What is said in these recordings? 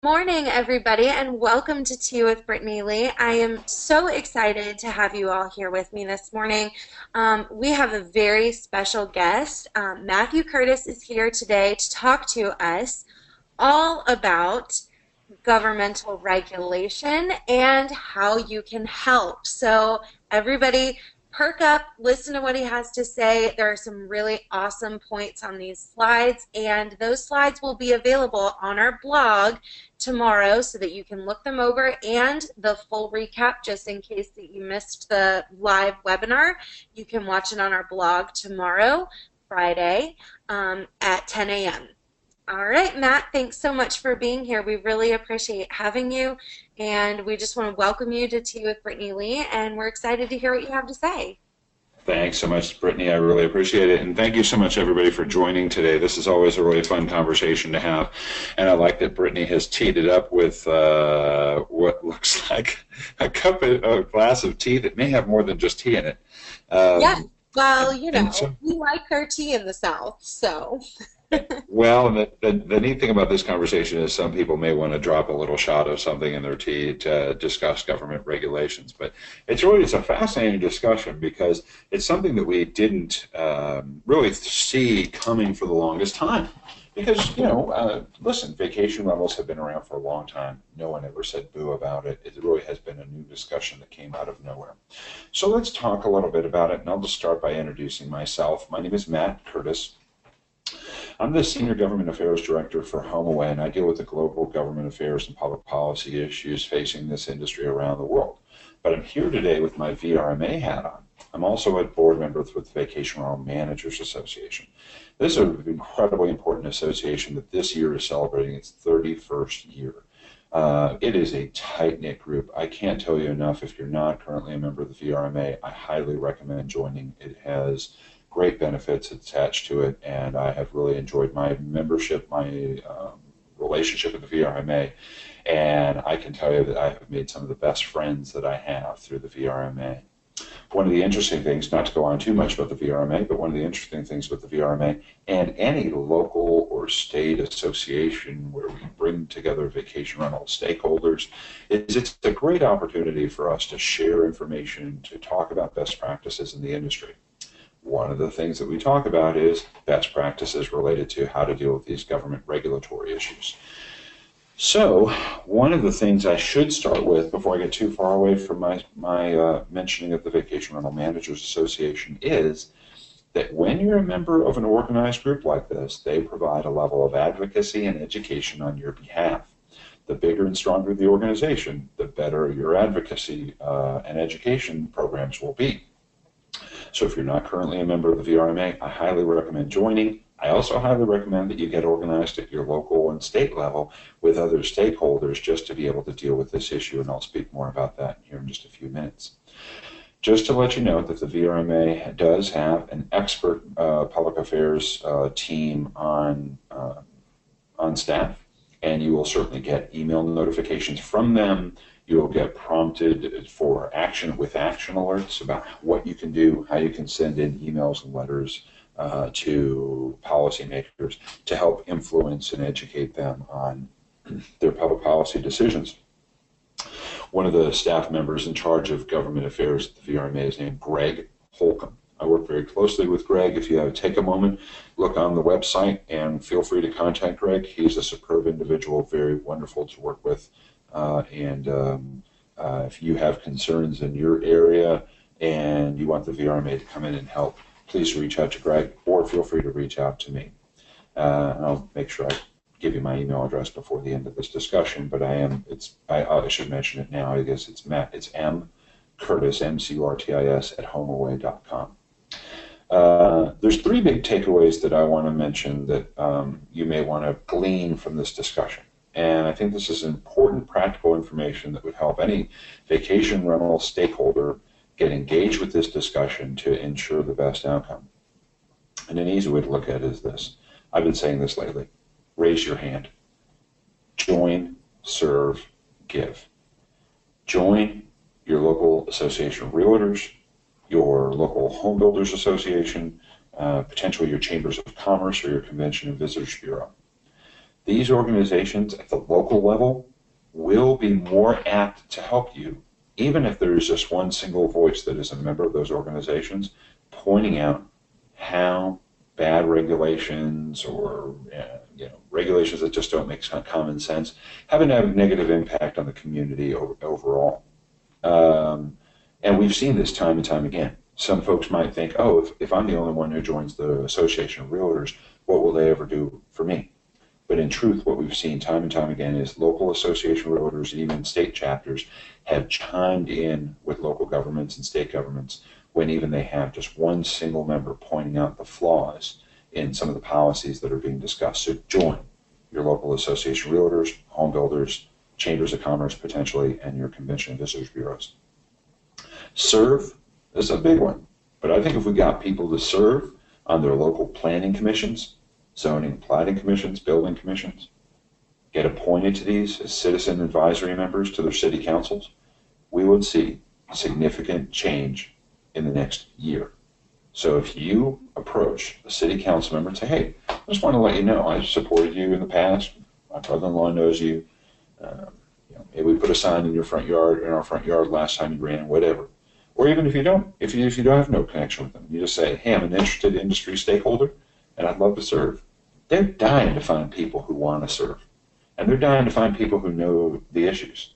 Morning, everybody, and welcome to Tea with Brittany Lea. I am so excited to have you all here with me this morning. We have a very special guest. Matthew Curtis is here today to talk to us all about governmental regulation and how you can help. So everybody perk up, listen to what he has to say. There are some really awesome points on these slides, and those slides will be available on our blog tomorrow so that you can look them over, and the full recap just in case that you missed the live webinar. You can watch it on our blog tomorrow, Friday, at 10 a.m. All right, Matt, thanks so much for being here. We really appreciate having you, and we just want to welcome you to Tea with Brittany Lea, and we're excited to hear what you have to say. Thanks so much, Brittany. I really appreciate it. And thank you so much, everybody, for joining today. This is always a really fun conversation to have. And I like that Brittany has teed it up with what looks like a glass of tea that may have more than just tea in it. Yeah, well, you know, we like our tea in the South, so... Well, the neat thing about this conversation is some people may want to drop a little shot of something in their tea to discuss government regulations. But it's a fascinating discussion because it's something that we didn't really see coming for the longest time. Because, listen, vacation rentals have been around for a long time. No one ever said boo about it. It really has been a new discussion that came out of nowhere. So let's talk a little bit about it, and I'll just start by introducing myself. My name is Matt Curtis. I'm the Senior Government Affairs Director for HomeAway, and I deal with the global government affairs and public policy issues facing this industry around the world. But I'm here today with my VRMA hat on. I'm also a board member with the Vacation Rental Managers Association. This is an incredibly important association that this year is celebrating its 31st year. It is a tight-knit group. I can't tell you enough. If you're not currently a member of the VRMA, I highly recommend joining. It has great benefits attached to it, and I have really enjoyed my membership, my relationship with the VRMA, and I can tell you that I have made some of the best friends that I have through the VRMA. One of the interesting things, not to go on too much about the VRMA, but one of the interesting things with the VRMA and any local or state association where we bring together vacation rental stakeholders is it's a great opportunity for us to share information, to talk about best practices in the industry. One of the things that we talk about is best practices related to how to deal with these government regulatory issues. So one of the things I should start with before I get too far away from my mentioning of the Vacation Rental Managers Association is that when you're a member of an organized group like this, they provide a level of advocacy and education on your behalf. The bigger and stronger the organization, the better your advocacy and education programs will be. So if you're not currently a member of the VRMA, I highly recommend joining. I also highly recommend that you get organized at your local and state level with other stakeholders just to be able to deal with this issue, and I'll speak more about that here in just a few minutes. Just to let you know that the VRMA does have an expert public affairs team on staff, and you will certainly get email notifications from them. You'll get prompted for action with action alerts about what you can do, how you can send in emails and letters to policymakers to help influence and educate them on their public policy decisions. One of the staff members in charge of government affairs at the VRMA is named Greg Holcomb. I work very closely with Greg. If you take a moment, look on the website and feel free to contact Greg. He's a superb individual, very wonderful to work with. If you have concerns in your area and you want the VRMA to come in and help, please reach out to Greg or feel free to reach out to me. I'll make sure I give you my email address before the end of this discussion, but I should mention it now. I guess it's M Curtis, M-C-U-R-T-I-S, at HomeAway.com. There's three big takeaways that I want to mention that you may want to glean from this discussion. And I think this is important practical information that would help any vacation rental stakeholder get engaged with this discussion to ensure the best outcome. And an easy way to look at it is this. I've been saying this lately. Raise your hand. Join, serve, give. Join your local association of realtors, your local home builders association, potentially your chambers of commerce or your convention and visitors bureau. These organizations at the local level will be more apt to help you, even if there is just one single voice that is a member of those organizations pointing out how bad regulations or regulations that just don't make common sense have a negative impact on the community overall. And we've seen this time and time again. Some folks might think, oh, if I'm the only one who joins the Association of Realtors, what will they ever do for me? But in truth, what we've seen time and time again is local association realtors and even state chapters have chimed in with local governments and state governments when even they have just one single member pointing out the flaws in some of the policies that are being discussed. So join your local association realtors, home builders, chambers of commerce potentially, and your convention and visitors bureaus. Serve is a big one, but I think if we got people to serve on their local planning commissions, zoning and plating commissions, building commissions, get appointed to these as citizen advisory members to their city councils, we would see significant change in the next year. So if you approach a city council member and say, hey, I just want to let you know I supported you in the past, my brother-in-law knows you, maybe we put a sign in your front yard, in our front yard last time you ran, whatever. Or even if you don't have no connection with them, you just say, hey, I'm an interested industry stakeholder and I'd love to serve. They're dying to find people who want to serve. And they're dying to find people who know the issues.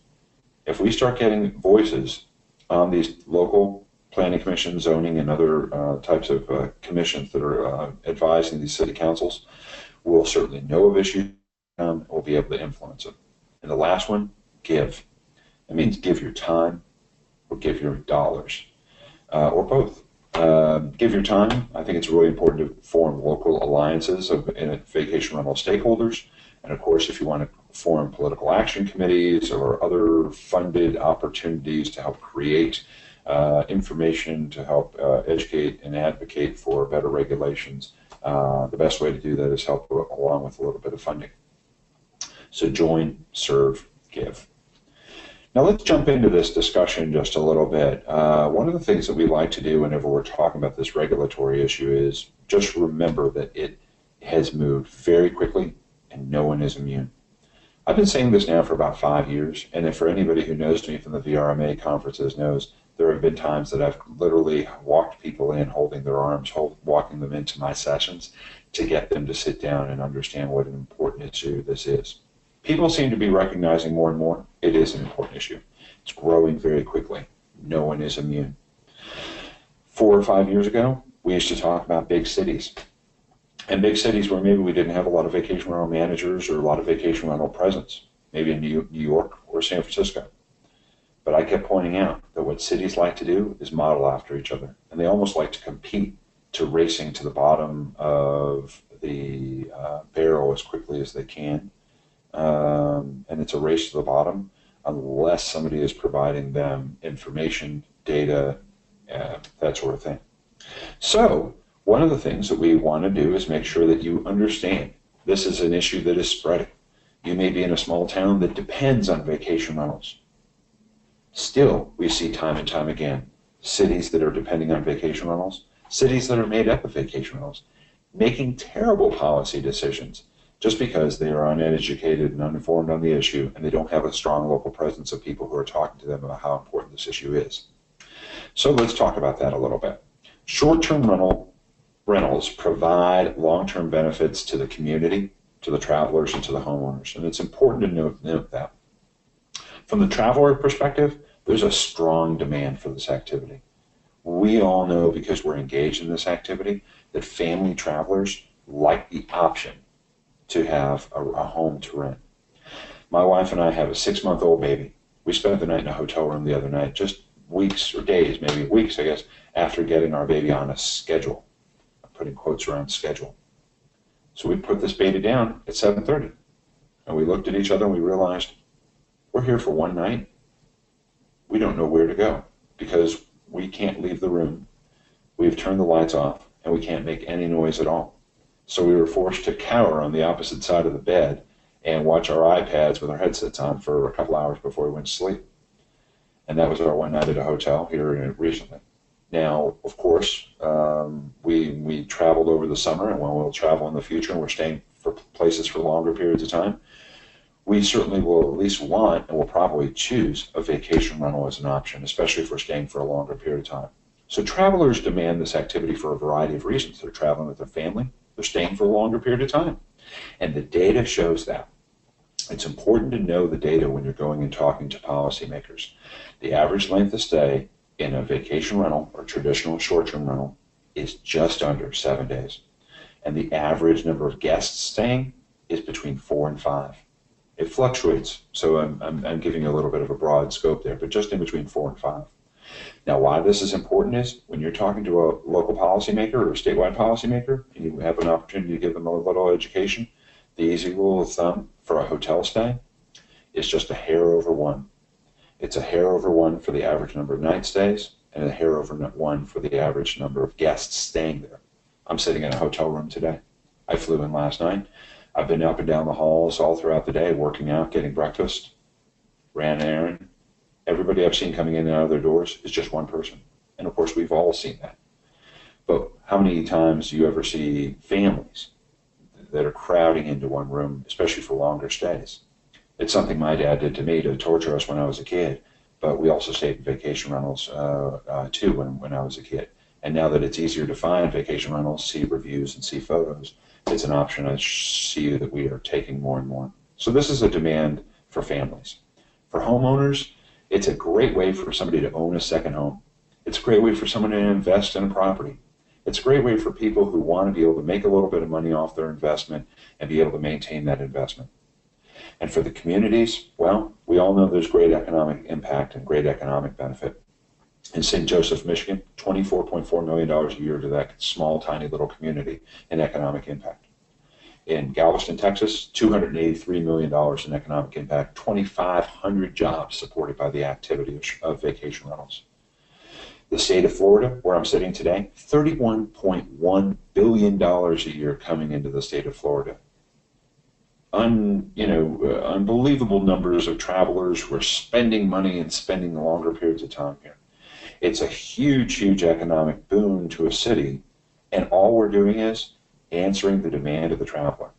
If we start getting voices on these local planning commissions, zoning, and other types of commissions that are advising these city councils, we'll certainly know of issues and we'll be able to influence them. And the last one, give. It means give your time or give your dollars, or both. Give your time. I think it's really important to form local alliances of vacation rental stakeholders. And of course, if you want to form political action committees or other funded opportunities to help create information, to help educate and advocate for better regulations, the best way to do that is help along with a little bit of funding. So join, serve, give. Now let's jump into this discussion just a little bit. One of the things that we like to do whenever we're talking about this regulatory issue is just remember that it has moved very quickly and no one is immune. I've been saying this now for about 5 years, and if for anybody who knows me from the VRMA conferences knows, there have been times that I've literally walked people in holding their arms, walking them into my sessions to get them to sit down and understand what an important issue this is. People seem to be recognizing more and more it is an important issue. It's growing very quickly. No one is immune. 4 or 5 years ago, we used to talk about big cities. And big cities where maybe we didn't have a lot of vacation rental managers or a lot of vacation rental presence, maybe in New York or San Francisco. But I kept pointing out that what cities like to do is model after each other. And they almost like to compete to racing to the bottom of the barrel as quickly as they can. And it's a race to the bottom unless somebody is providing them information, data, that sort of thing. So one of the things that we want to do is make sure that you understand this is an issue that is spreading. You may be in a small town that depends on vacation rentals. Still, we see time and time again cities that are depending on vacation rentals, cities that are made up of vacation rentals, making terrible policy decisions just because they are uneducated and uninformed on the issue, and they don't have a strong local presence of people who are talking to them about how important this issue is. So let's talk about that a little bit. Short-term rentals provide long-term benefits to the community, to the travelers, and to the homeowners, and it's important to note that. From the traveler perspective, there's a strong demand for this activity. We all know, because we're engaged in this activity, that family travelers like the option to have a home to rent. My wife and I have a 6-month-old baby. We spent the night in a hotel room the other night, just weeks or days, maybe weeks, I guess, after getting our baby on a schedule. I'm putting quotes around schedule. So we put this baby down at 7:30, and we looked at each other and we realized we're here for one night. We don't know where to go because we can't leave the room. We've turned the lights off and we can't make any noise at all. So we were forced to cower on the opposite side of the bed and watch our iPads with our headsets on for a couple hours before we went to sleep. And that was our one night at a hotel here recently. Now, of course, we traveled over the summer, and we'll travel in the future, and we're staying for places for longer periods of time, we certainly will at least want and will probably choose a vacation rental as an option, especially if we're staying for a longer period of time. So travelers demand this activity for a variety of reasons. They're traveling with their family, they're staying for a longer period of time, and the data shows that. It's important to know the data when you're going and talking to policymakers. The average length of stay in a vacation rental or traditional short-term rental is just under 7 days. And the average number of guests staying is between 4 and 5. It fluctuates, so I'm giving you a little bit of a broad scope there, but just in between 4 and 5. Now, why this is important is when you're talking to a local policymaker or a statewide policymaker, and you have an opportunity to give them a little education, the easy rule of thumb for a hotel stay is just a hair over 1. It's a hair over 1 for the average number of night stays and a hair over 1 for the average number of guests staying there. I'm sitting in a hotel room today. I flew in last night. I've been up and down the halls all throughout the day, working out, getting breakfast, ran an errand. Everybody I've seen coming in and out of their doors is just one person. And of course, we've all seen that. But how many times do you ever see families that are crowding into one room, especially for longer stays? It's something my dad did to me to torture us when I was a kid, but we also stayed in vacation rentals too when I was a kid. And now that it's easier to find vacation rentals, see reviews and see photos, it's an option I see that we are taking more and more. So this is a demand for families. For homeowners, it's a great way for somebody to own a second home. It's a great way for someone to invest in a property. It's a great way for people who want to be able to make a little bit of money off their investment and be able to maintain that investment. And for the communities, well, we all know there's great economic impact and great economic benefit. In St. Joseph, Michigan, $24.4 million a year to that small, tiny little community in economic impact. In Galveston, Texas, $283 million in economic impact, 2,500 jobs supported by the activity of vacation rentals. The state of Florida, where I'm sitting today, $31.1 billion a year coming into the state of Florida. Unbelievable numbers of travelers who are spending money and spending longer periods of time here. It's a huge, huge economic boon to a city, and all we're doing is answering the demand of the traveler.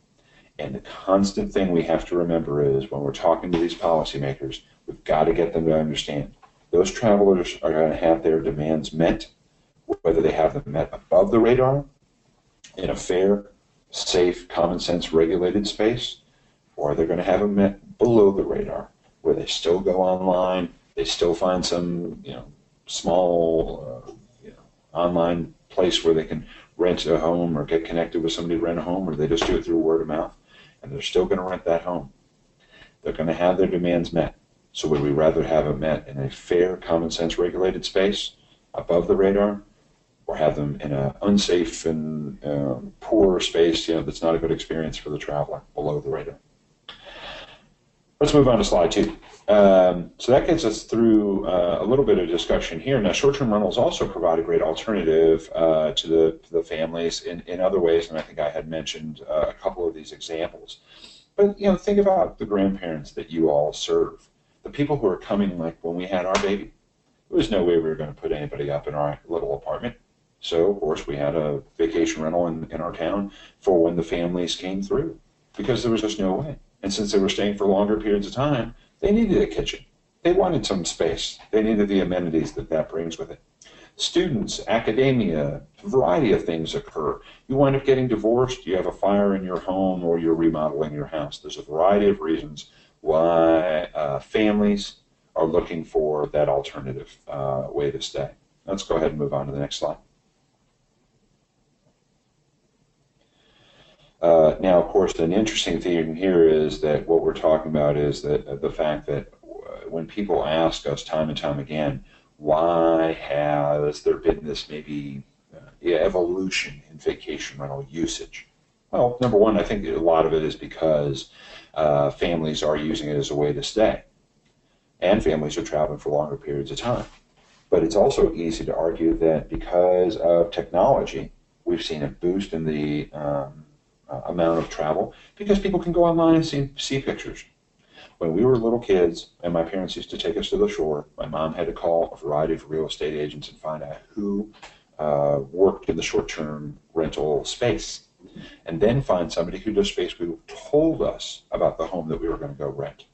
And the constant thing we have to remember is when we're talking to these policymakers, we've got to get them to understand those travelers are going to have their demands met, whether they have them met above the radar in a fair, safe, common sense regulated space, or they're going to have them met below the radar, where they still go online, they still find some small online place where they can rent a home or get connected with somebody to rent a home, or they just do it through word of mouth, and they're still going to rent that home. They're going to have their demands met. So would we rather have them met in a fair, common sense regulated space above the radar, or have them in an unsafe and poor space that's not a good experience for the traveler below the radar? Let's move on to slide 2. So that gets us through a little bit of discussion here. Now, short-term rentals also provide a great alternative to the families in other ways, and I think I had mentioned a couple of these examples. But think about the grandparents that you all serve, the people who are coming, like when we had our baby. There was no way we were going to put anybody up in our little apartment. So, of course, we had a vacation rental in our town for when the families came through, because there was just no way. And since they were staying for longer periods of time, they needed a kitchen. They wanted some space. They needed the amenities that brings with it. Students, academia, a variety of things occur. You wind up getting divorced, you have a fire in your home, or you're remodeling your house. There's a variety of reasons why families are looking for that alternative way to stay. Let's go ahead and move on to the next slide. Now, of course, an interesting thing here is that what we're talking about is that the fact that when people ask us time and time again, why has there been this maybe evolution in vacation rental usage? Well, number one, I think a lot of it is because families are using it as a way to stay, and families are traveling for longer periods of time. But it's also easy to argue that because of technology, we've seen a boost in the amount of travel because people can go online and see pictures. When we were little kids and my parents used to take us to the shore, my mom had to call a variety of real estate agents and find out who worked in the short-term rental space. and then find somebody who just basically told us about the home that we were going to go rent.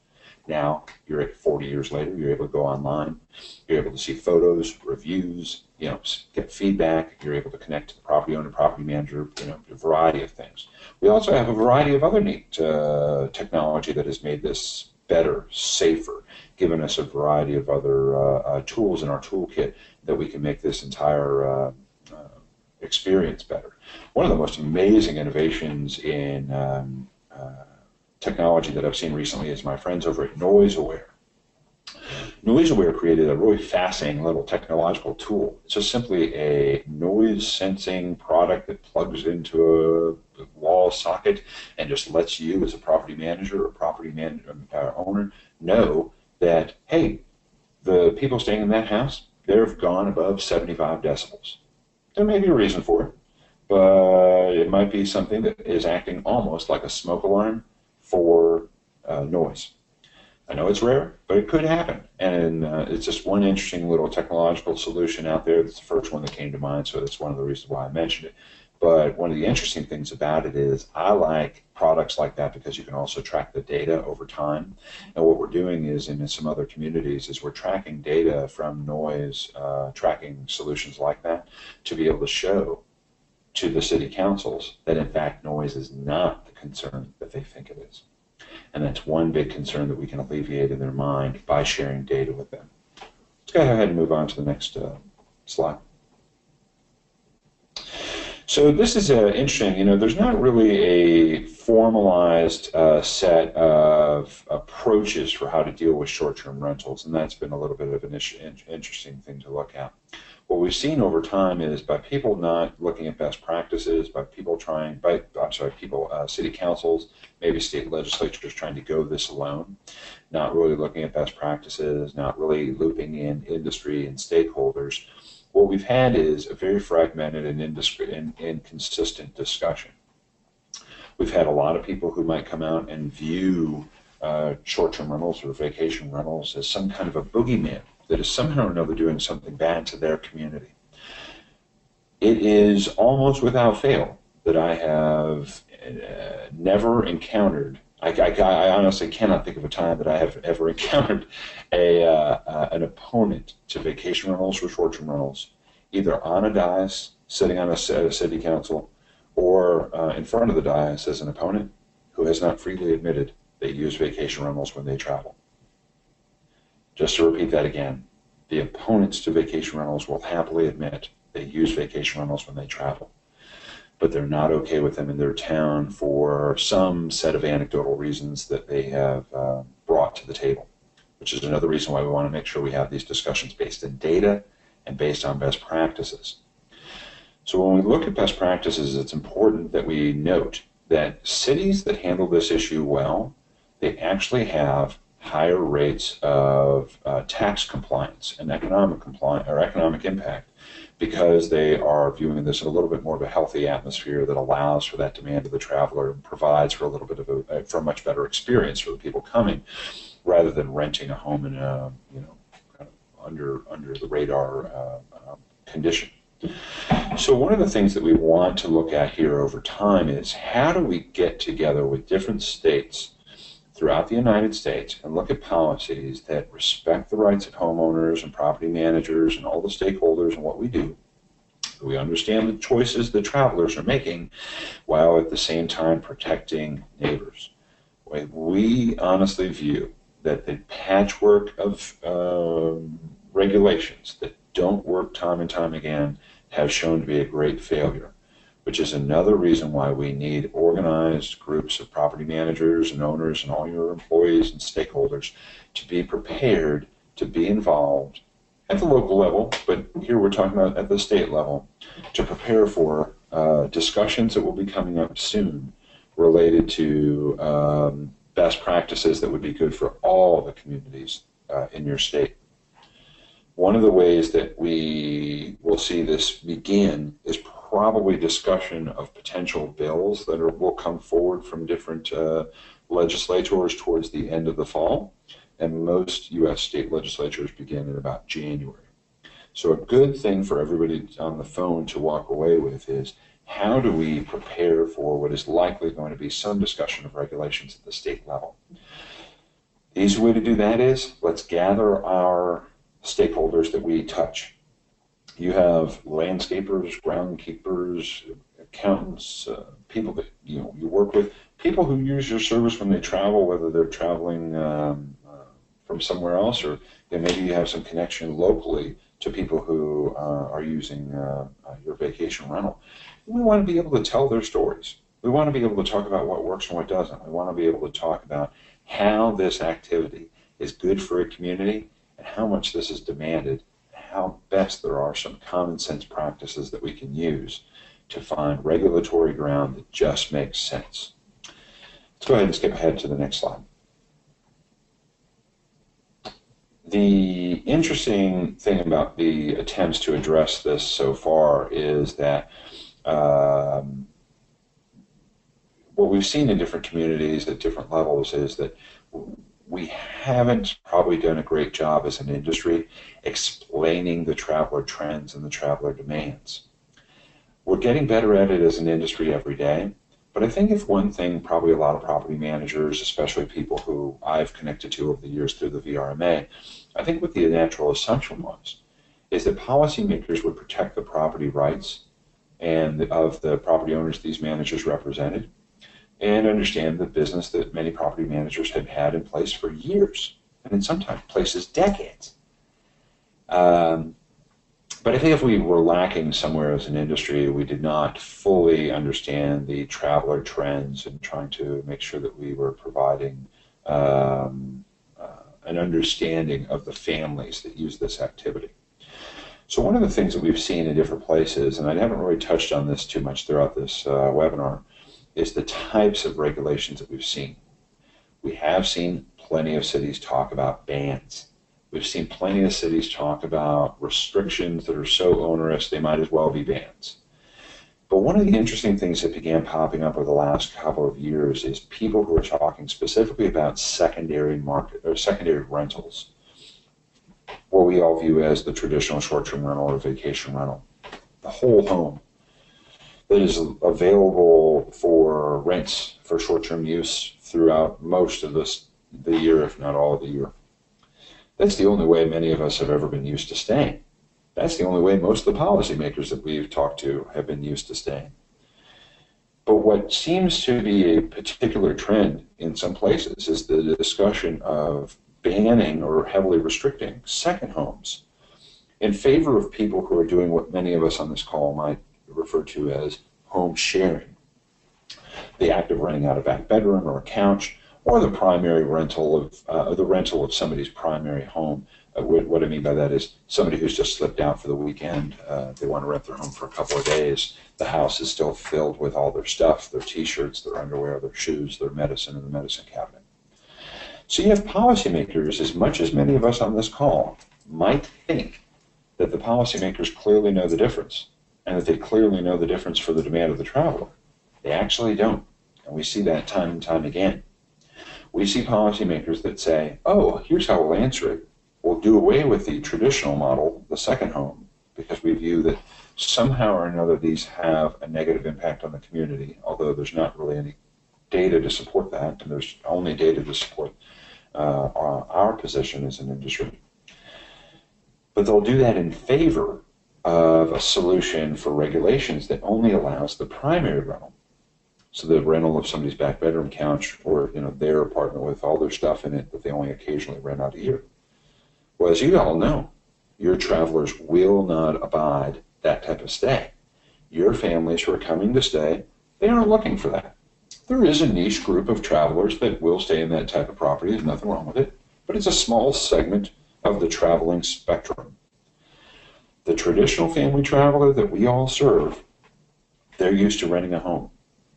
Now, you're at 40 years later, you're able to go online, you're able to see photos, reviews, get feedback, you're able to connect to the property owner, property manager, a variety of things. We also have a variety of other neat technology that has made this better, safer, given us a variety of other tools in our toolkit that we can make this entire experience better. One of the most amazing innovations in technology that I've seen recently is my friends over at NoiseAware. NoiseAware created a really fascinating little technological tool. It's just simply a noise sensing product that plugs into a wall socket and just lets you as a property manager or owner know that, hey, the people staying in that house, they've gone above 75 decibels. There may be a reason for it, but it might be something that is acting almost like a smoke alarm for noise. I know it's rare, but it could happen. And it's just one interesting little technological solution out there. That's the first one that came to mind, so that's one of the reasons why I mentioned it. But one of the interesting things about it is I like products like that because you can also track the data over time. And what we're doing is, in some other communities, is we're tracking data from noise, tracking solutions like that to be able to show to the city councils that, in fact, noise is not the concern that they think it is. And that's one big concern that we can alleviate in their mind by sharing data with them. Let's go ahead and move on to the next slide. So this is interesting. There's not really a formalized set of approaches for how to deal with short-term rentals, and that's been a little bit of an interesting thing to look at. What we've seen over time is by people not looking at best practices, by city councils, maybe state legislatures trying to go this alone, not really looking at best practices, not really looping in industry and stakeholders. What we've had is a very fragmented and inconsistent discussion. We've had a lot of people who might come out and view short-term rentals or vacation rentals as some kind of a boogeyman that is somehow or another doing something bad to their community. It is almost without fail that I have never encountered, I honestly cannot think of a time that I have ever encountered an opponent to vacation rentals or short-term rentals, either on a dais, sitting on a city council, or in front of the dais as an opponent who has not freely admitted they use vacation rentals when they travel. Just to repeat that again, the opponents to vacation rentals will happily admit they use vacation rentals when they travel, but they're not okay with them in their town for some set of anecdotal reasons that they have brought to the table, which is another reason why we want to make sure we have these discussions based in data and based on best practices. So when we look at best practices, it's important that we note that cities that handle this issue well, they actually have higher rates of tax compliance and economic impact, because they are viewing this in a little bit more of a healthy atmosphere that allows for that demand of the traveler and provides for a little bit of for a much better experience for the people coming, rather than renting a home in a kind of under the radar condition. So one of the things that we want to look at here over time is how do we get together with different states throughout the United States and look at policies that respect the rights of homeowners and property managers and all the stakeholders and what we do. We understand the choices the travelers are making while at the same time protecting neighbors. We honestly view that the patchwork of regulations that don't work time and time again have shown to be a great failure, which is another reason why we need organized groups of property managers and owners and all your employees and stakeholders to be prepared to be involved at the local level, but here we're talking about at the state level, to prepare for discussions that will be coming up soon related to best practices that would be good for all the communities in your state. One of the ways that we will see this begin is probably discussion of potential bills that will come forward from different legislators towards the end of the fall, and most U.S. state legislatures begin in about January. So a good thing for everybody on the phone to walk away with is how do we prepare for what is likely going to be some discussion of regulations at the state level? The easy way to do that is let's gather our stakeholders that we touch. You have landscapers, groundkeepers, accountants, people that you work with, people who use your service when they travel, whether they're traveling from somewhere else, or maybe you have some connection locally to people who are using your vacation rental. We want to be able to tell their stories. We want to be able to talk about what works and what doesn't. We want to be able to talk about how this activity is good for a community and how much this is demanded, and how best there are some common sense practices that we can use to find regulatory ground that just makes sense. Let's go ahead and skip ahead to the next slide. The interesting thing about the attempts to address this so far is that what we've seen in different communities at different levels is that we haven't probably done a great job as an industry explaining the traveler trends and the traveler demands. We're getting better at it as an industry every day, but I think if one thing probably a lot of property managers, especially people who I've connected to over the years through the VRMA, I think what the natural assumption was is that policymakers would protect the property rights and of the property owners these managers represented, and understand the business that many property managers have had in place for years, and in some places decades. But I think if we were lacking somewhere as an industry, we did not fully understand the traveler trends and trying to make sure that we were providing an understanding of the families that use this activity. So one of the things that we've seen in different places, and I haven't really touched on this too much throughout this webinar, is the types of regulations that we've seen. We have seen plenty of cities talk about bans. We've seen plenty of cities talk about restrictions that are so onerous they might as well be bans. But one of the interesting things that began popping up over the last couple of years is people who are talking specifically about secondary market or secondary rentals, what we all view as the traditional short-term rental or vacation rental, the whole home that is available for rents for short-term use throughout most of the year, if not all of the year. That's the only way many of us have ever been used to staying. That's the only way most of the policymakers that we've talked to have been used to staying. But what seems to be a particular trend in some places is the discussion of banning or heavily restricting second homes in favor of people who are doing what many of us on this call might refer to as home sharing. The act of renting out a back bedroom or a couch, or the primary rental of somebody's primary home. What I mean by that is somebody who's just slipped out for the weekend. They want to rent their home for a couple of days. The house is still filled with all their stuff, their t-shirts, their underwear, their shoes, their medicine in the medicine cabinet. So you have policymakers, as much as many of us on this call might think that the policymakers clearly know the difference, and that they clearly know the difference for the demand of the traveler. They actually don't, and we see that time and time again. We see policymakers that say, oh, here's how we'll answer it. We'll do away with the traditional model, the second home, because we view that somehow or another these have a negative impact on the community, although there's not really any data to support that, and there's only data to support our position as an industry. But they'll do that in favor of a solution for regulations that only allows the primary rental. So the rental of somebody's back bedroom couch, or their apartment with all their stuff in it that they only occasionally rent out a year. Well, as you all know, your travelers will not abide that type of stay. Your families who are coming to stay, they aren't looking for that. There is a niche group of travelers that will stay in that type of property. There's nothing wrong with it, but it's a small segment of the traveling spectrum. The traditional family traveler that we all serve, they're used to renting a home.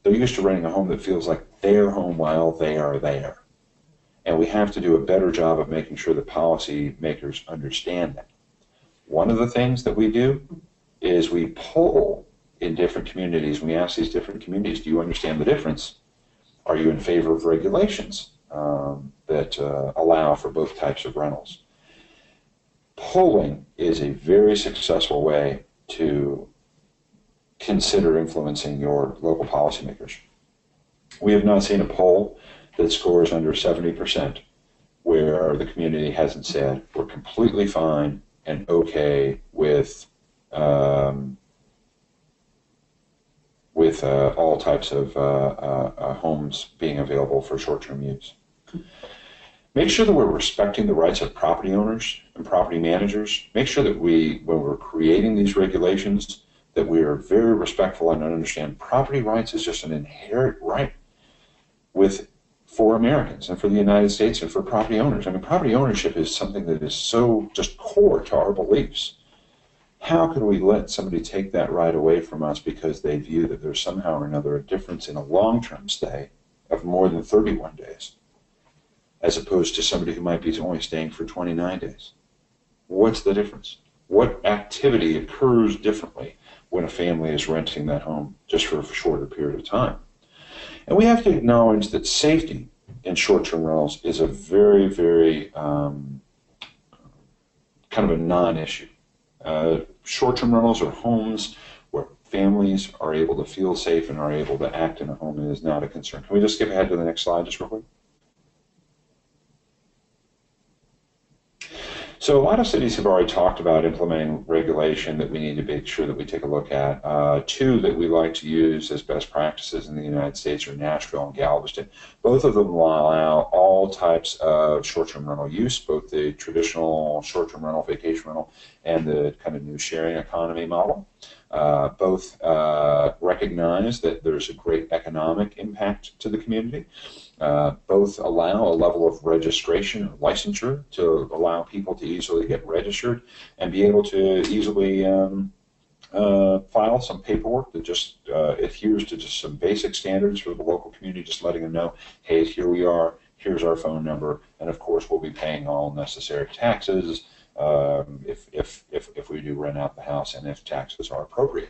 They're used to renting a home that feels like their home while they are there. And we have to do a better job of making sure that policymakers understand that. One of the things that we do is we poll in different communities. We ask these different communities, do you understand the difference? Are you in favor of regulations that allow for both types of rentals? Polling is a very successful way to consider influencing your local policymakers. We have not seen a poll that scores under 70% where the community hasn't said we're completely fine and okay with all types of homes being available for short-term use. Make sure that we're respecting the rights of property owners and property managers. Make sure that when we're creating these regulations, that we are very respectful and understand property rights is just an inherent right for Americans and for the United States and for property owners. I mean, property ownership is something that is so just core to our beliefs. How could we let somebody take that right away from us because they view that there's somehow or another a difference in a long-term stay of more than 31 days, as opposed to somebody who might be only staying for 29 days? What's the difference? What activity occurs differently when a family is renting that home just for a shorter period of time? And we have to acknowledge that safety in short-term rentals is a very, very kind of a non-issue. Short-term rentals are homes where families are able to feel safe and are able to act in a home, and is not a concern. Can we just skip ahead to the next slide just real quick? So a lot of cities have already talked about implementing regulation that we need to make sure that we take a look at. Two that we like to use as best practices in the United States are Nashville and Galveston. Both of them will allow all types of short-term rental use, both the traditional short-term rental, vacation rental, and the kind of new sharing economy model. Both recognize that there's a great economic impact to the community. Both allow a level of registration or licensure to allow people to easily get registered and be able to easily file some paperwork that just adheres to just some basic standards for the local community, just letting them know, hey, here we are, here's our phone number, and of course we'll be paying all necessary taxes if we do rent out the house and if taxes are appropriate.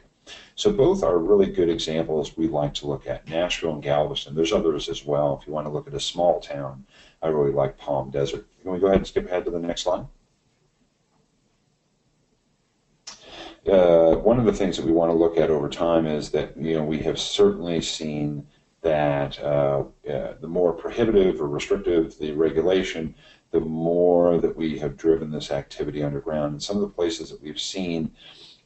So both are really good examples we like to look at. Nashville and Galveston. There's others as well. If you want to look at a small town, I really like Palm Desert. Can we go ahead and skip ahead to the next slide? One of the things that we want to look at over time is that we have certainly seen that the more prohibitive or restrictive the regulation, the more that we have driven this activity underground. And some of the places that we've seen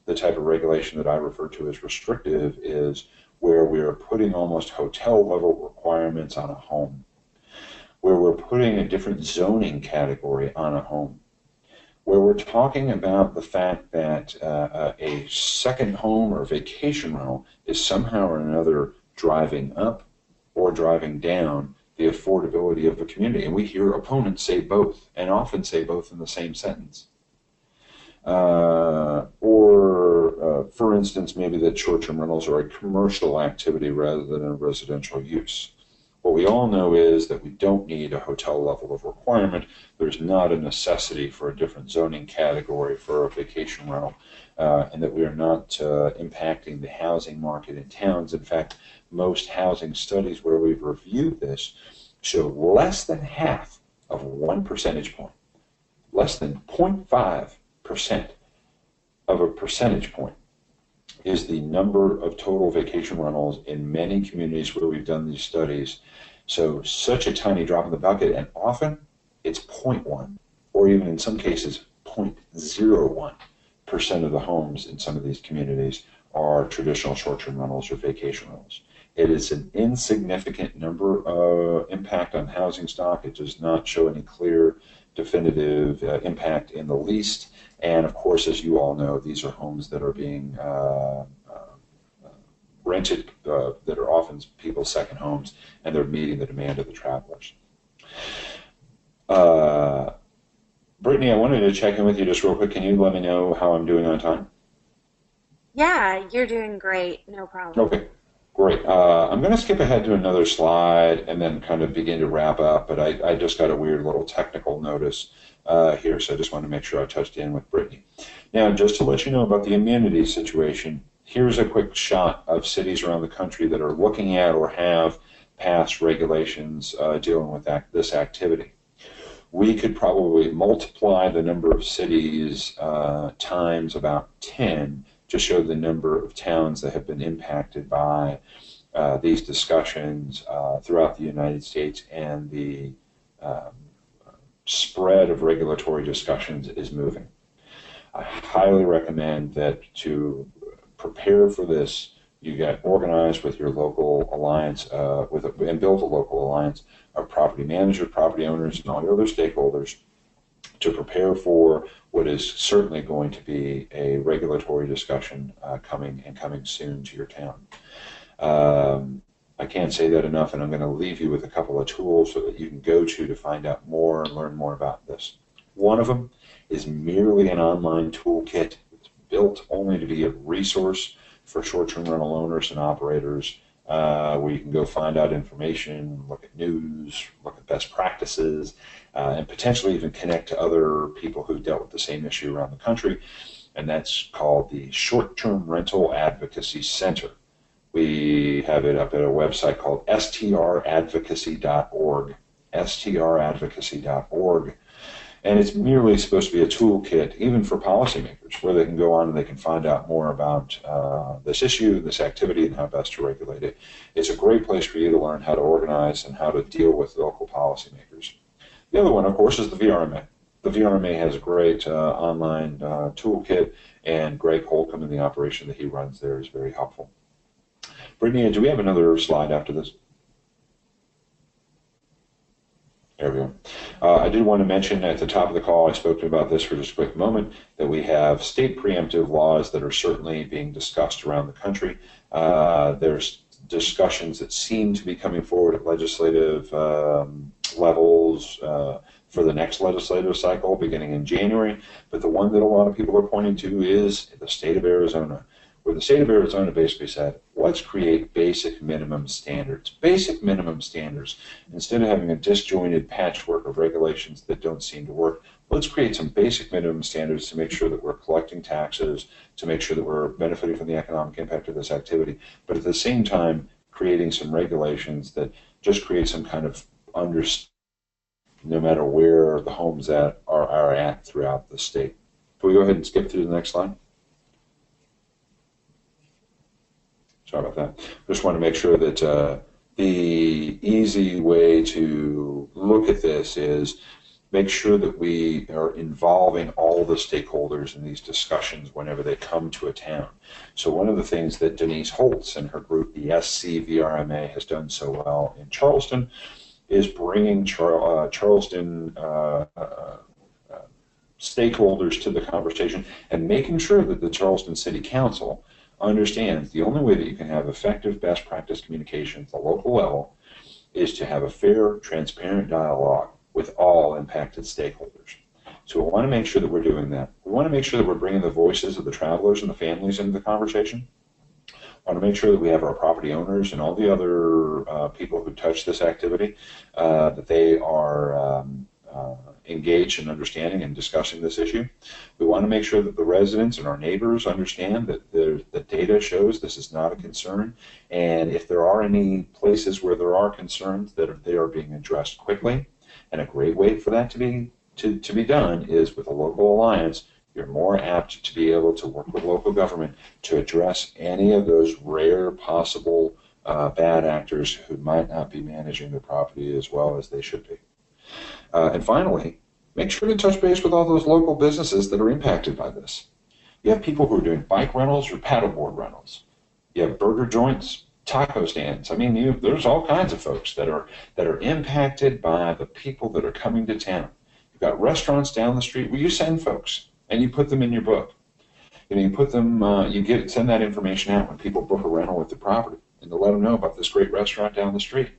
the type of regulation that I refer to as restrictive is where we are putting almost hotel level requirements on a home, where we're putting a different zoning category on a home, where we're talking about the fact that a second home or vacation rental is somehow or another driving up or driving down the affordability of the community. And we hear opponents say both, and often say both in the same sentence. For instance, maybe that short-term rentals are a commercial activity rather than a residential use. What we all know is that we don't need a hotel level of requirement. There's not a necessity for a different zoning category for a vacation rental, and that we are not impacting the housing market in towns. In fact, most housing studies where we've reviewed this show less than half of 1 percentage point, less than 0.5% of a percentage point is the number of total vacation rentals in many communities where we've done these studies. So such a tiny drop in the bucket, and often it's 0.1, or even in some cases 0.01% of the homes in some of these communities are traditional short-term rentals or vacation rentals. It is an insignificant number impact on housing stock. It does not show any clear, definitive impact in the least. And of course, as you all know, these are homes that are being rented, that are often people's second homes, and they're meeting the demand of the travelers. Brittany, I wanted to check in with you just real quick. Can you let me know how I'm doing on time? Yeah, you're doing great. No problem. Okay, great. I'm going to skip ahead to another slide and then kind of begin to wrap up, but I just got a weird little technical notice here, so I just wanted to make sure I touched in with Brittany. Now, just to let you know about the immunity situation, here's a quick shot of cities around the country that are looking at or have passed regulations dealing with this activity. We could probably multiply the number of cities times about 10 to show the number of towns that have been impacted by these discussions throughout the United States, and the um, spread of regulatory discussions is moving. I highly recommend that to prepare for this, you get organized with your local alliance, and build a local alliance of property managers, property owners, and all your other stakeholders to prepare for what is certainly going to be a regulatory discussion coming soon to your town. I can't say that enough, and I'm going to leave you with a couple of tools so that you can go to find out more and learn more about this. One of them is merely an online toolkit. It's built only to be a resource for short-term rental owners and operators, where you can go find out information, look at news, look at best practices, and potentially even connect to other people who dealt with the same issue around the country. And that's called the Short-Term Rental Advocacy Center. We have it up at a website called stradvocacy.org, stradvocacy.org. And it's merely supposed to be a toolkit, even for policymakers, where they can go on and they can find out more about this issue, this activity, and how best to regulate it. It's a great place for you to learn how to organize and how to deal with local policymakers. The other one, of course, is the VRMA. The VRMA has a great online toolkit, and Greg Holcomb in the operation that he runs there is very helpful. Brittany, do we have another slide after this? There we go. I did want to mention at the top of the call, I spoke about this for just a quick moment, that we have state preemptive laws that are certainly being discussed around the country. There's discussions that seem to be coming forward at legislative levels for the next legislative cycle beginning in January. But the one that a lot of people are pointing to is the state of Arizona, where the state of Arizona basically said, let's create basic minimum standards. Basic minimum standards. Instead of having a disjointed patchwork of regulations that don't seem to work, let's create some basic minimum standards to make sure that we're collecting taxes, to make sure that we're benefiting from the economic impact of this activity, but at the same time creating some regulations that just create some kind of understanding no matter where the homes are at throughout the state. Can we go ahead and skip through the next slide? Sorry about that. Just want to make sure that the easy way to look at this is make sure that we are involving all the stakeholders in these discussions whenever they come to a town. So one of the things that Denise Holtz and her group, the SCVRMA, has done so well in Charleston is bringing Charleston stakeholders to the conversation and making sure that the Charleston City Council understands the only way that you can have effective best practice communication at the local level is to have a fair, transparent dialogue with all impacted stakeholders. So we want to make sure that we're doing that. We want to make sure that we're bringing the voices of the travelers and the families into the conversation. We want to make sure that we have our property owners and all the other people who touch this activity, that they are engaged in understanding and discussing this issue. We want to make sure that the residents and our neighbors understand that the data shows this is not a concern, and if there are any places where there are concerns, that they are being addressed quickly. And a great way for that to be done is with a local alliance. You're more apt to be able to work with local government to address any of those rare possible bad actors who might not be managing the property as well as they should be. And finally, make sure to touch base with all those local businesses that are impacted by this. You have people who are doing bike rentals or paddleboard rentals. You have burger joints, taco stands. I mean, there's all kinds of folks that are impacted by the people that are coming to town. You've got restaurants down the street where you send folks and you put them in your book. You put them, send that information out when people book a rental with the property, and to let them know about this great restaurant down the street.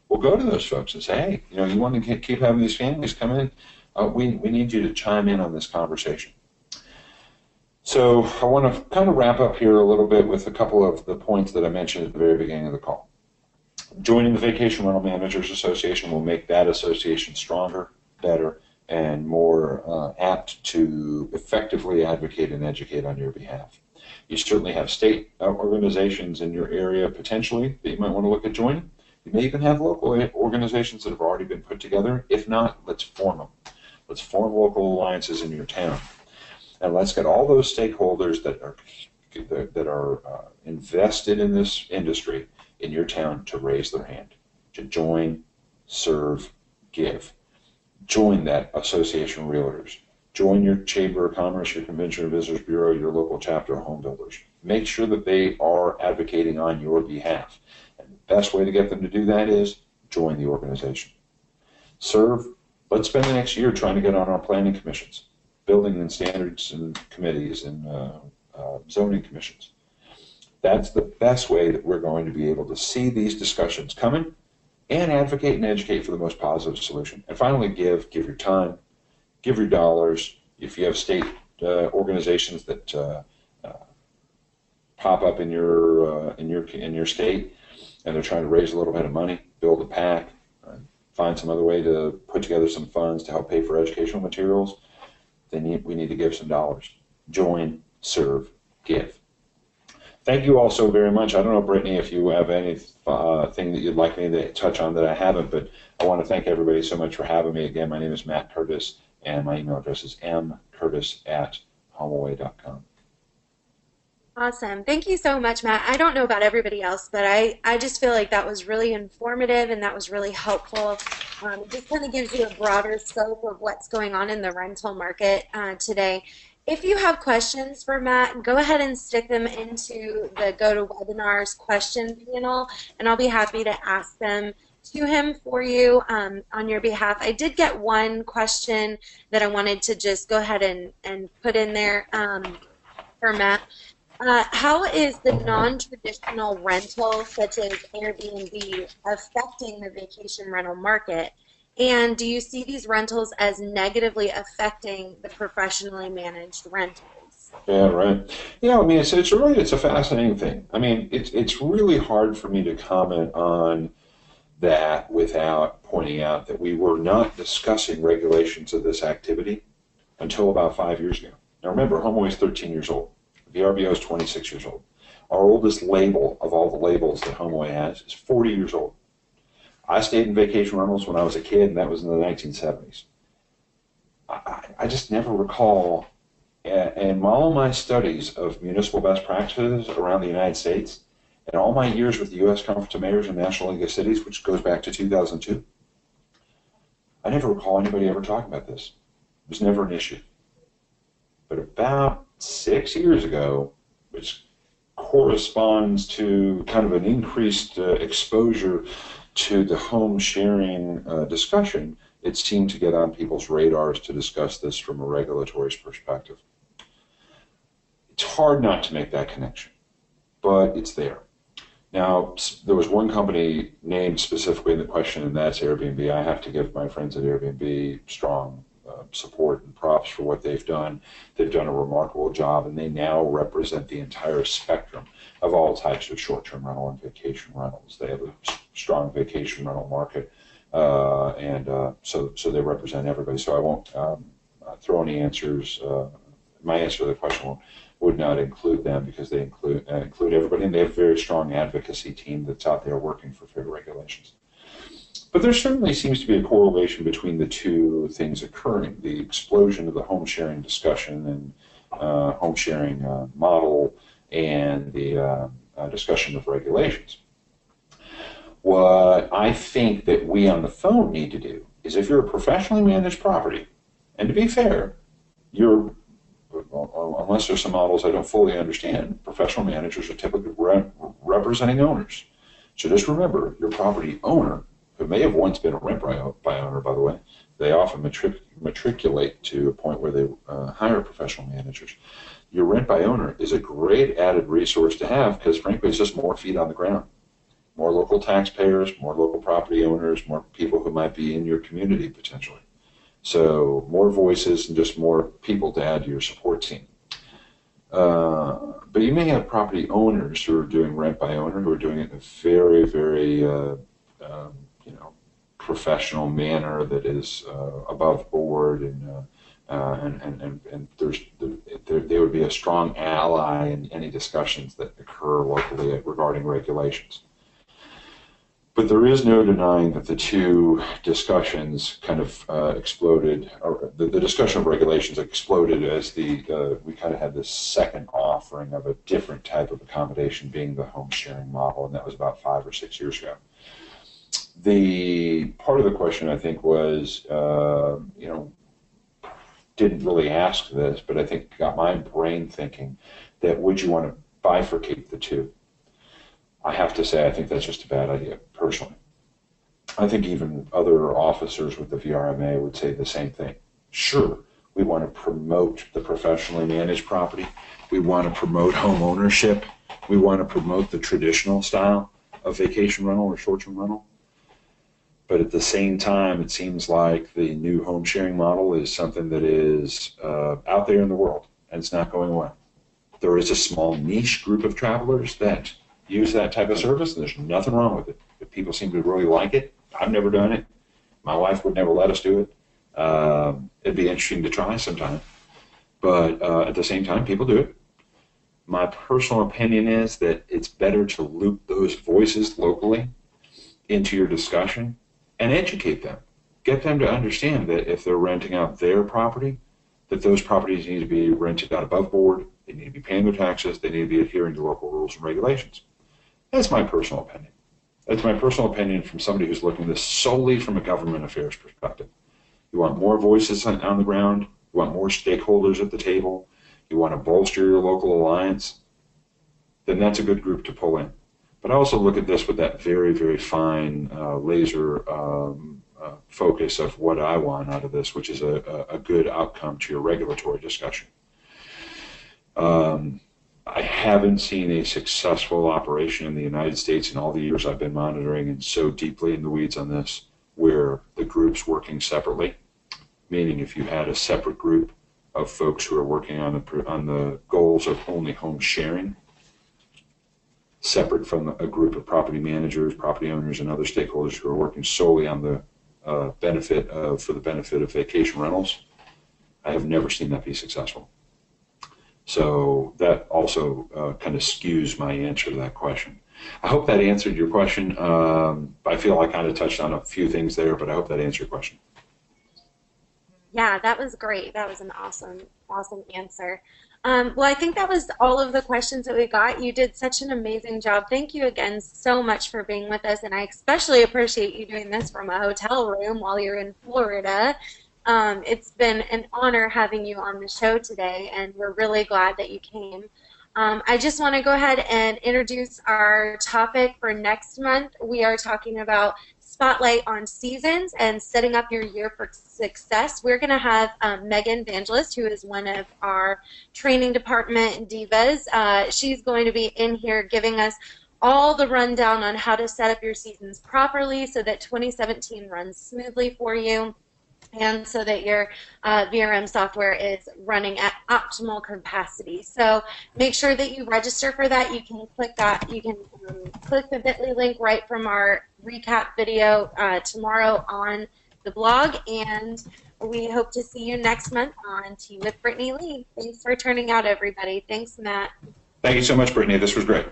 We'll go to those folks and say, hey, you want to keep having these families come in? We need you to chime in on this conversation. So I want to kind of wrap up here a little bit with a couple of the points that I mentioned at the very beginning of the call. Joining the Vacation Rental Managers Association will make that association stronger, better, and more apt to effectively advocate and educate on your behalf. You certainly have state organizations in your area potentially that you might want to look at joining. You may even have local organizations that have already been put together. If not, let's form them. Let's form local alliances in your town. And let's get all those stakeholders that are that are invested in this industry in your town to raise their hand, to join, serve, give. Join that association of realtors. Join your Chamber of Commerce, your Convention and Visitors Bureau, your local chapter of home builders. Make sure that they are advocating on your behalf. And the best way to get them to do that is join the organization. Serve. Let's spend the next year trying to get on our planning commissions, building and standards and committees and zoning commissions. That's the best way that we're going to be able to see these discussions coming and advocate and educate for the most positive solution. And finally, give your time, give your dollars. If you have state organizations that pop up in your state and they're trying to raise a little bit of money, build a PAC, find some other way to put together some funds to help pay for educational materials, we need to give some dollars. Join, serve, give. Thank you all so very much. I don't know, Brittany, if you have anything that you'd like me to touch on that I haven't, but I want to thank everybody so much for having me. Again, my name is Matt Curtis, and my email address is mcurtis@homeaway.com. Awesome. Thank you so much, Matt. I don't know about everybody else, but I just feel like that was really informative and that was really helpful. It just kind of gives you a broader scope of what's going on in the rental market today. If you have questions for Matt, go ahead and stick them into the GoToWebinars question panel, and I'll be happy to ask them to him for you on your behalf. I did get one question that I wanted to just go ahead and put in there for Matt. How is the non-traditional rental, such as Airbnb, affecting the vacation rental market? And do you see these rentals as negatively affecting the professionally managed rentals? Yeah, right. I mean, it's a fascinating thing. I mean, it's really hard for me to comment on that without pointing out that we were not discussing regulations of this activity until about 5 years ago. Now remember, HomeAway is 13 years old. VRBO is 26 years old. Our oldest label of all the labels that HomeAway has is 40 years old. I stayed in vacation rentals when I was a kid, and that was in the 1970s. I just never recall, in all my studies of municipal best practices around the United States, and all my years with the U.S. Conference of Mayors and National League of Cities, which goes back to 2002, I never recall anybody ever talking about this. It was never an issue. But about 6 years ago, which corresponds to kind of an increased exposure to the home sharing discussion, it seemed to get on people's radars to discuss this from a regulatory perspective. It's hard not to make that connection, but it's there. Now, there was one company named specifically in the question, and that's Airbnb. I have to give my friends at Airbnb strong support and props for what they've done. They've done a remarkable job, and they now represent the entire spectrum of all types of short-term rental and vacation rentals. They have a strong vacation rental market, so they represent everybody. So I won't throw any answers. My answer to the question would not include them because they include everybody, and they have a very strong advocacy team that's out there working for fair regulations. But there certainly seems to be a correlation between the two things occurring: the explosion of the home sharing discussion and home sharing model, and the discussion of regulations. What I think that we on the phone need to do is, if you're a professionally managed property, and to be fair, unless there's some models I don't fully understand, professional managers are typically representing owners. So just remember, your property owner, who may have once been a rent by owner, by the way, they often matriculate to a point where they hire professional managers. Your rent by owner is a great added resource to have because, frankly, it's just more feet on the ground. More local taxpayers, more local property owners, more people who might be in your community potentially. So more voices and just more people to add to your support team. But you may have property owners who are doing rent by owner, who are doing it in a very, very professional manner that is above board, and they would be a strong ally in any discussions that occur locally regarding regulations. But there is no denying that the two discussions kind of exploded, or the discussion of regulations exploded as we kind of had this second offering of a different type of accommodation, being the home sharing model, and that was about 5 or 6 years ago. The part of the question I think was, didn't really ask this, but I think got my brain thinking that would you want to bifurcate the two? I have to say, I think that's just a bad idea, personally. I think even other officers with the VRMA would say the same thing. Sure, we want to promote the professionally managed property. We want to promote home ownership. We want to promote the traditional style of vacation rental or short-term rental. But at the same time, it seems like the new home sharing model is something that is out there in the world, and it's not going well. There is a small niche group of travelers that use that type of service, and there's nothing wrong with it. If people seem to really like it, I've never done it. My wife would never let us do it. It'd be interesting to try sometime. But at the same time, people do it. My personal opinion is that it's better to loop those voices locally into your discussion and educate them. Get them to understand that if they're renting out their property, that those properties need to be rented out above board, they need to be paying their taxes, they need to be adhering to local rules and regulations. That's my personal opinion. That's my personal opinion from somebody who's looking at this solely from a government affairs perspective. You want more voices on the ground, you want more stakeholders at the table, you want to bolster your local alliance, then that's a good group to pull in. But I also look at this with that very, very fine laser focus of what I want out of this, which is a good outcome to your regulatory discussion. I haven't seen a successful operation in the United States in all the years I've been monitoring and so deeply in the weeds on this, where the group's working separately, meaning if you had a separate group of folks who are working on the goals of only home sharing, separate from a group of property managers, property owners, and other stakeholders who are working solely on the for the benefit of vacation rentals, I have never seen that be successful. So that also kind of skews my answer to that question. I hope that answered your question. I feel I kind of touched on a few things there, but I hope that answered your question. Yeah, that was great. That was an awesome, awesome answer. Well, I think that was all of the questions that we got. You did such an amazing job. Thank you again so much for being with us, and I especially appreciate you doing this from a hotel room while you're in Florida. It's been an honor having you on the show today, and we're really glad that you came. I just want to go ahead and introduce our topic for next month. We are talking about spotlight on seasons and setting up your year for success. We're going to have Megan Evangelist, who is one of our training department divas. She's going to be in here giving us all the rundown on how to set up your seasons properly so that 2017 runs smoothly for you, and so that your VRM software is running at optimal capacity. So make sure that you register for that. You can click that. You can click the bit.ly link right from our recap video tomorrow on the blog, and we hope to see you next month on Tea with Brittany Lea. Thanks for turning out, everybody. Thanks, Matt. Thank you so much, Brittany. This was great.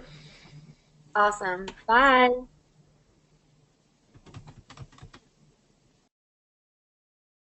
Awesome. Bye.